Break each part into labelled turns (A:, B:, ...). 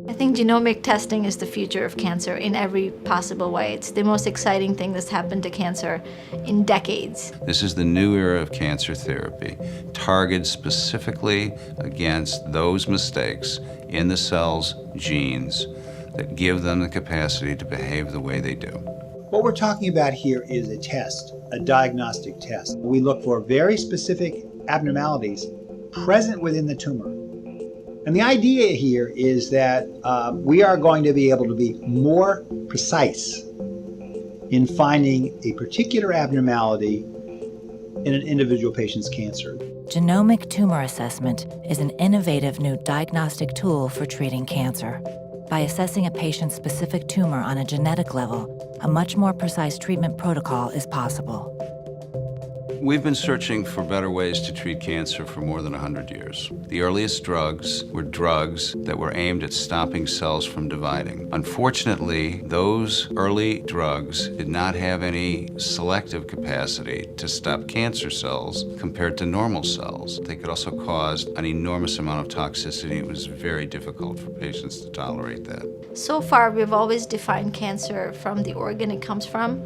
A: I think genomic testing is the future of cancer in every possible way. It's the most exciting thing that's happened to cancer in decades.
B: This is the new era of cancer therapy, targeted specifically against those mistakes in the cell's genes that give them the capacity to behave the way they do.
C: What we're talking about here is a test, a diagnostic test. We look for very specific abnormalities present within the tumor. And the idea here is that we are going to be able to be more precise in finding a particular abnormality in an individual patient's cancer.
D: Genomic tumor assessment is an innovative new diagnostic tool for treating cancer. By assessing a patient's specific tumor on a genetic level, a much more precise treatment protocol is possible.
B: We've been searching for better ways to treat cancer for more than 100 years. The earliest drugs were drugs that were aimed at stopping cells from dividing. Unfortunately, those early drugs did not have any selective capacity to stop cancer cells compared to normal cells. They could also cause an enormous amount of toxicity. It was very difficult for patients to tolerate that.
A: So far, we've always defined cancer from the organ it comes from.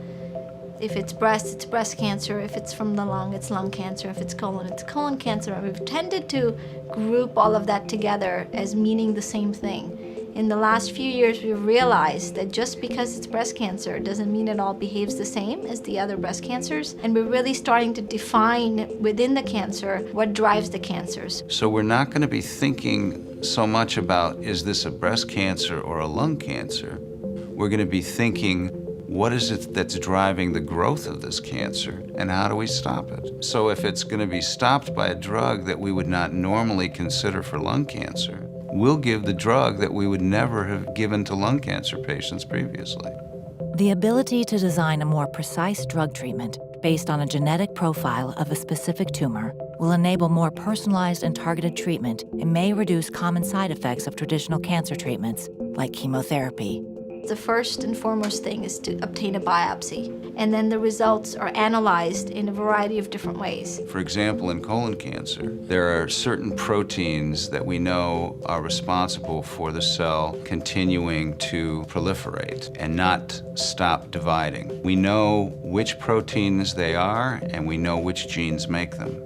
A: If it's breast cancer. If it's from the lung, it's lung cancer. If it's colon cancer. And we've tended to group all of that together as meaning the same thing. In the last few years, we've realized that just because it's breast cancer doesn't mean it all behaves the same as the other breast cancers. And we're really starting to define within the cancer what drives the cancers.
B: So we're not going to be thinking so much about, is this a breast cancer or a lung cancer? We're going to be thinking, what is it that's driving the growth of this cancer, and how do we stop it? So if it's going to be stopped by a drug that we would not normally consider for lung cancer, we'll give the drug that we would never have given to lung cancer patients previously.
D: The ability to design a more precise drug treatment based on a genetic profile of a specific tumor will enable more personalized and targeted treatment and may reduce common side effects of traditional cancer treatments, like chemotherapy.
A: The first and foremost thing is to obtain a biopsy, and then the results are analyzed in a variety of different ways.
B: For example, in colon cancer, there are certain proteins that we know are responsible for the cell continuing to proliferate and not stop dividing. We know which proteins they are, and we know which genes make them.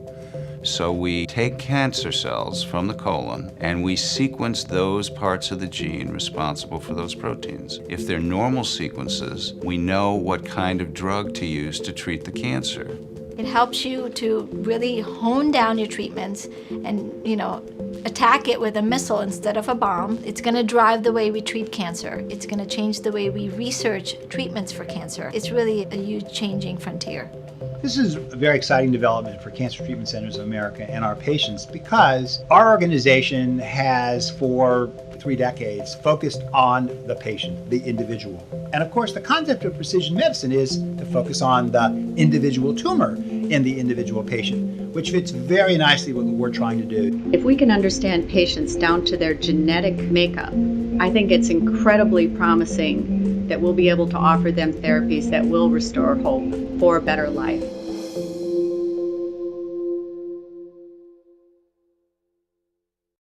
B: So we take cancer cells from the colon and we sequence those parts of the gene responsible for those proteins. If they're normal sequences, we know what kind of drug to use to treat the cancer.
A: It helps you to really hone down your treatments and, attack it with a missile instead of a bomb. It's going to drive the way we treat cancer. It's going to change the way we research treatments for cancer. It's really a huge changing frontier.
C: This is a very exciting development for Cancer Treatment Centers of America and our patients because our organization has, for 3 decades, focused on the patient, the individual. And of course, the concept of precision medicine is to focus on the individual tumor in the individual patient, which fits very nicely with what we're trying to do.
E: If we can understand patients down to their genetic makeup, I think it's incredibly promising that we'll be able to offer them therapies that will restore hope for a better life.